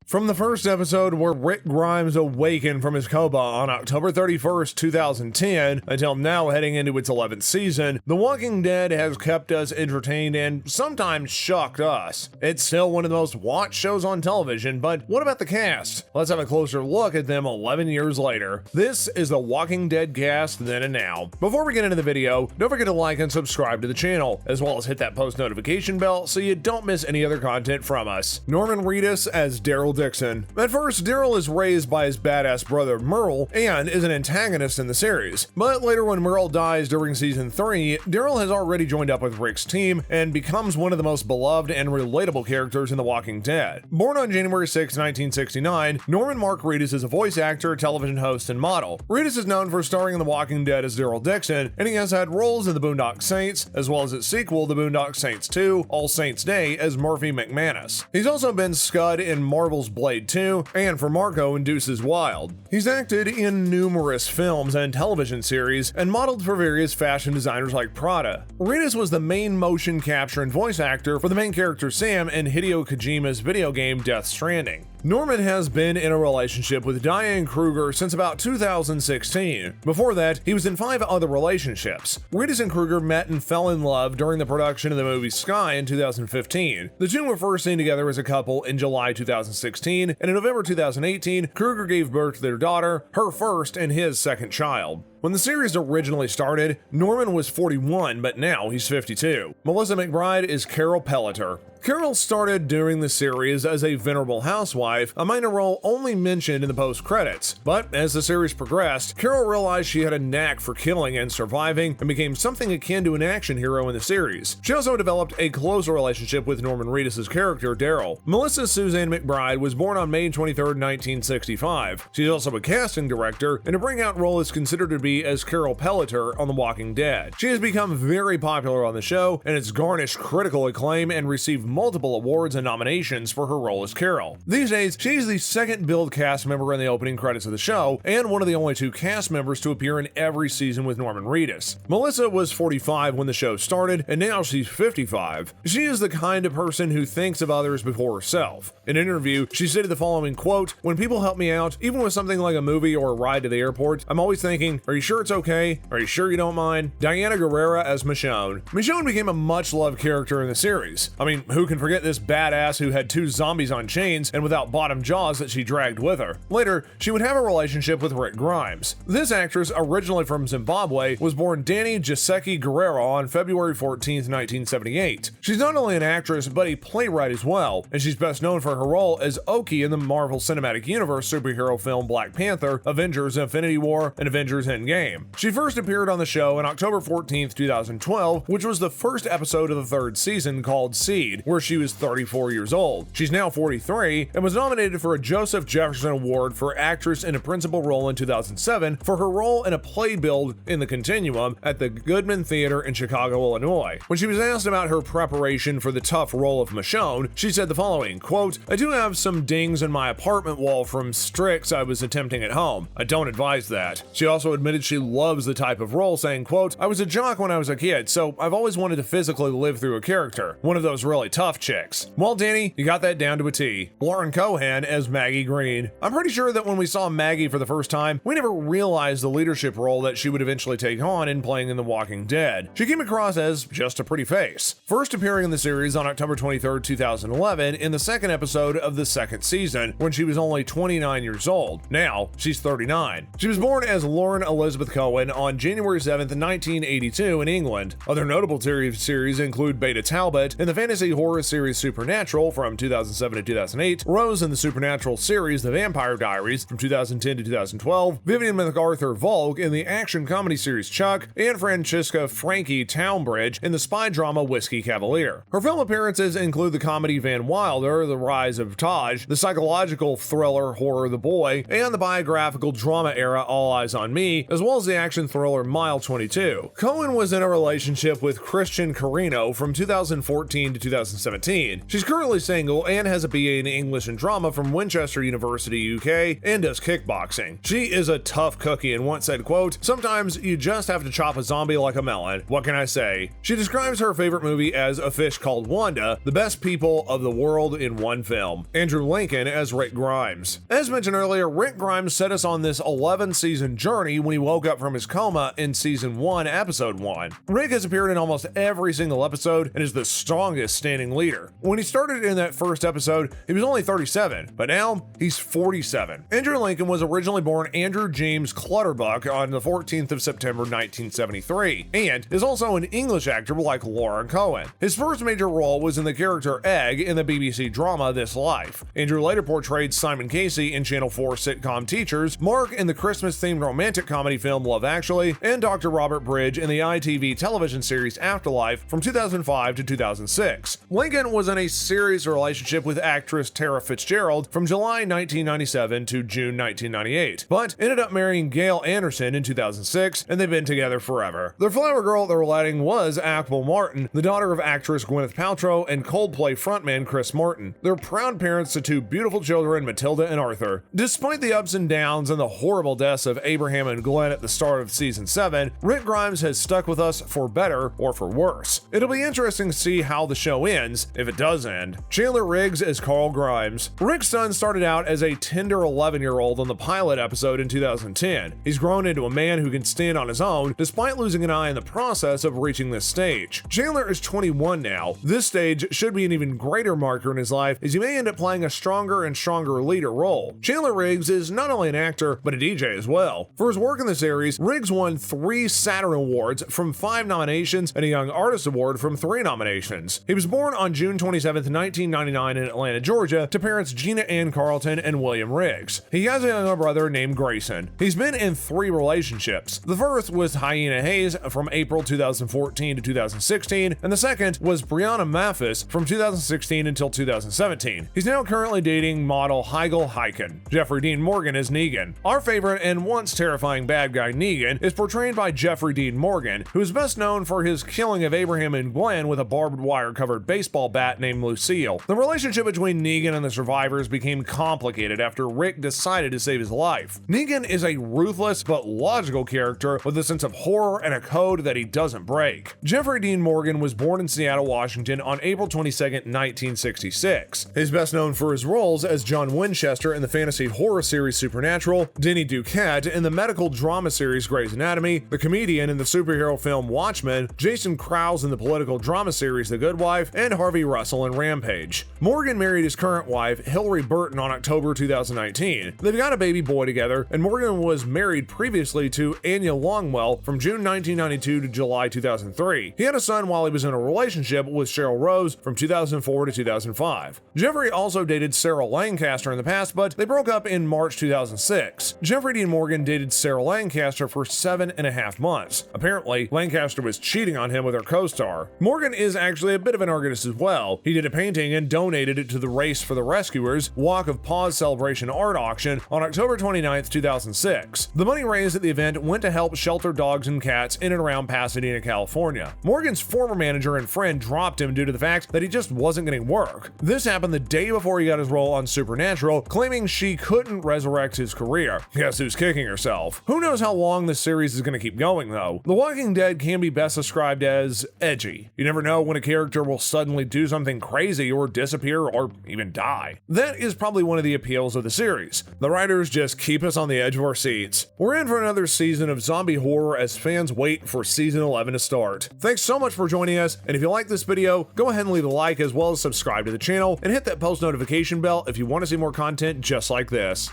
From the first episode where Rick Grimes awakened from his coma on October 31st, 2010, until now heading into its 11th season, The Walking Dead has kept us entertained and sometimes shocked us. It's still one of the most watched shows on television, but what about the cast? Let's have a closer look at them 11 years later. This is The Walking Dead cast then and now. Before we get into the video, don't forget to like and subscribe to the channel, as well as hit that post notification bell so you don't miss any other content from us. Norman Reedus as Daryl Dixon. At first, Daryl is raised by his badass brother Merle and is an antagonist in the series. But later when Merle dies during season 3, Daryl has already joined up with Rick's team and becomes one of the most beloved and relatable characters in The Walking Dead. Born on January 6, 1969, Norman Mark Reedus is a voice actor, television host, and model. Reedus is known for starring in The Walking Dead as Daryl Dixon, and he has had roles in The Boondock Saints, as well as its sequel, The Boondock Saints 2, All Saints Day, as Murphy McManus. He's also been Scud in Marvel's Blade 2, and for Marco in Deuces Wild. He's acted in numerous films and television series, and modeled for various fashion designers like Prada. Reedus was the main motion capture and voice actor for the main character Sam in Hideo Kojima's video game Death Stranding. Norman has been in a relationship with Diane Kruger since about 2016. Before that, he was in 5 other relationships. Reedus and Kruger met and fell in love during the production of the movie Sky in 2015. The two were first seen together as a couple in July 2016, and in November 2018, Kruger gave birth to their daughter, her first and his second child. When the series originally started, Norman was 41, but now he's 52. Melissa McBride is Carol Pelleter. Carol started during the series as a venerable housewife, a minor role only mentioned in the post-credits. But as the series progressed, Carol realized she had a knack for killing and surviving and became something akin to an action hero in the series. She also developed a closer relationship with Norman Reedus' character, Daryl. Melissa Suzanne McBride was born on May 23, 1965. She's also a casting director, and her breakout role is considered to be as Carol Pelleter on The Walking Dead. She has become very popular on the show, and it's garnished critical acclaim and received multiple awards and nominations for her role as Carol. These days, she's the second billed cast member in the opening credits of the show, and one of the only 2 cast members to appear in every season with Norman Reedus. Melissa was 45 when the show started, and now she's 55. She is the kind of person who thinks of others before herself. In an interview, she stated the following quote, "When people help me out, even with something like a movie or a ride to the airport, I'm always thinking, are you sure it's okay? Are you sure you don't mind?" Diana Gurira as Michonne. Michonne became a much-loved character in the series. I mean, who can forget this badass who had 2 zombies on chains and without bottom jaws that she dragged with her? Later, she would have a relationship with Rick Grimes. This actress, originally from Zimbabwe, was born Dani Giseki Guerrero on February 14, 1978. She's not only an actress, but a playwright as well, and she's best known for her role as Oki in the Marvel Cinematic Universe superhero film Black Panther, Avengers Infinity War, and Avengers Endgame. She first appeared on the show on October 14, 2012, which was the first episode of the 3rd season called Seed, where she was 34 years old. She's now 43 and was nominated for a Joseph Jefferson Award for Actress in a Principal Role in 2007 for her role in a play build in the Continuum at the Goodman Theater in Chicago, Illinois. When she was asked about her preparation for the tough role of Michonne, she said the following, quote, "I do have some dings in my apartment wall from Strix I was attempting at home. I don't advise that." She also admitted she loves the type of role, saying, quote, "I was a jock when I was a kid, so I've always wanted to physically live through a character. One of those really tough chicks." Well, Danny, you got that down to a T. Lauren Cohan as Maggie Green. I'm pretty sure that when we saw Maggie for the first time, we never realized the leadership role that she would eventually take on in playing in The Walking Dead. She came across as just a pretty face. First appearing in the series on October 23, 2011 in the 2nd episode of the 2nd season when she was only 29 years old. Now, she's 39. She was born as Lauren Elizabeth Cohen on January 7, 1982 in England. Other notable series include Beta Talbot in the fantasy horror series Supernatural from 2007 to 2008, Rose in the Supernatural series The Vampire Diaries from 2010 to 2012, Vivian MacArthur Volk in the action comedy series Chuck, and Francisca Frankie Townbridge in the spy drama Whiskey Cavalier. Her film appearances include the comedy Van Wilder, The Rise of Taj, the psychological thriller horror The Boy, and the biographical drama era All Eyes on Me, as as well as the action thriller Mile 22. Cohan was in a relationship with Christian Carino from 2014 to 2017. She's currently single and has a BA in English and Drama from Winchester University, UK, and does kickboxing. She is a tough cookie and once said, quote, "Sometimes you just have to chop a zombie like a melon. What can I say?" She describes her favorite movie as A Fish Called Wanda, the best people of the world in one film. Andrew Lincoln as Rick Grimes. As mentioned earlier, Rick Grimes set us on this 11-season journey when he woke up from his coma in Season 1, Episode 1. Rick has appeared in almost every single episode and is the strongest standing leader. When he started in that first episode, he was only 37, but now he's 47. Andrew Lincoln was originally born Andrew James Clutterbuck on the 14th of September 1973, and is also an English actor like Lauren Cohan. His first major role was in the character Egg in the BBC drama This Life. Andrew later portrayed Simon Casey in Channel 4 sitcom Teachers, Mark in the Christmas-themed romantic comedy film Love Actually, and Dr. Robert Bridge in the ITV television series Afterlife from 2005 to 2006. Lincoln was in a serious relationship with actress Tara Fitzgerald from July 1997 to June 1998, but ended up marrying Gail Anderson in 2006, and they've been together forever. Their flower girl at their wedding was Apple Martin, the daughter of actress Gwyneth Paltrow and Coldplay frontman Chris Martin. They're proud parents to two beautiful children, Matilda and Arthur. Despite the ups and downs and the horrible deaths of Abraham and Glenn at the start of Season 7, Rick Grimes has stuck with us for better or for worse. It'll be interesting to see how the show ends, if it does end. Chandler Riggs as Carl Grimes. Rick's son started out as a tender 11-year-old on the pilot episode in 2010. He's grown into a man who can stand on his own, despite losing an eye in the process of reaching this stage. Chandler is 21 now. This stage should be an even greater marker in his life, as he may end up playing a stronger and stronger leader role. Chandler Riggs is not only an actor, but a DJ as well. For his work in the series, Riggs won 3 Saturn Awards from 5 nominations and a Young Artist Award from 3 nominations. He was born on June 27, 1999 in Atlanta, Georgia, to parents Gina Ann Carlton and William Riggs. He has a younger brother named Grayson. He's been in 3 relationships. The first was Hyena Hayes from April 2014 to 2016, and the second was Brianna Mathis from 2016 until 2017. He's now currently dating model Heigl Heiken. Jeffrey Dean Morgan is Negan. Our favorite and once terrifying bad guy Negan is portrayed by Jeffrey Dean Morgan, who is best known for his killing of Abraham and Glenn with a barbed wire covered baseball bat named Lucille. The relationship between Negan and the survivors became complicated after Rick decided to save his life. Negan is a ruthless but logical character with a sense of horror and a code that he doesn't break. Jeffrey Dean Morgan was born in Seattle, Washington on April 22, 1966. He's best known for his roles as John Winchester in the fantasy horror series Supernatural, Denny Duquette in the medical drama series Grey's Anatomy, the comedian in the superhero film Watchmen, Jason Krause in the political drama series The Good Wife, and Harvey Russell in Rampage. Morgan married his current wife, Hillary Burton, on October 2019. They've got a baby boy together, and Morgan was married previously to Anya Longwell from June 1992 to July 2003. He had a son while he was in a relationship with Cheryl Rose from 2004 to 2005. Jeffrey also dated Sarah Lancaster in the past, but they broke up in March 2006. Jeffrey Dean Morgan dated Sarah Lancaster for 7.5 months. Apparently, Lancaster was cheating on him with her co-star. Morgan is actually a bit of an artist as well. He did a painting and donated it to the Race for the Rescuers Walk of Paws Celebration art auction on October 29, 2006. The money raised at the event went to help shelter dogs and cats in and around Pasadena, California. Morgan's former manager and friend dropped him due to the fact that he just wasn't getting work. This happened the day before he got his role on Supernatural, claiming she couldn't resurrect his career. Guess who's kicking herself? Who knows how long this series is going to keep going, though? The Walking Dead can be best described as edgy. You never know when a character will suddenly do something crazy or disappear or even die. That is probably one of the appeals of the series. The writers just keep us on the edge of our seats. We're in for another season of zombie horror as fans wait for season 11 to start. Thanks so much for joining us, and if you like this video, go ahead and leave a like as well as subscribe to the channel and hit that post notification bell if you want to see more content just like this.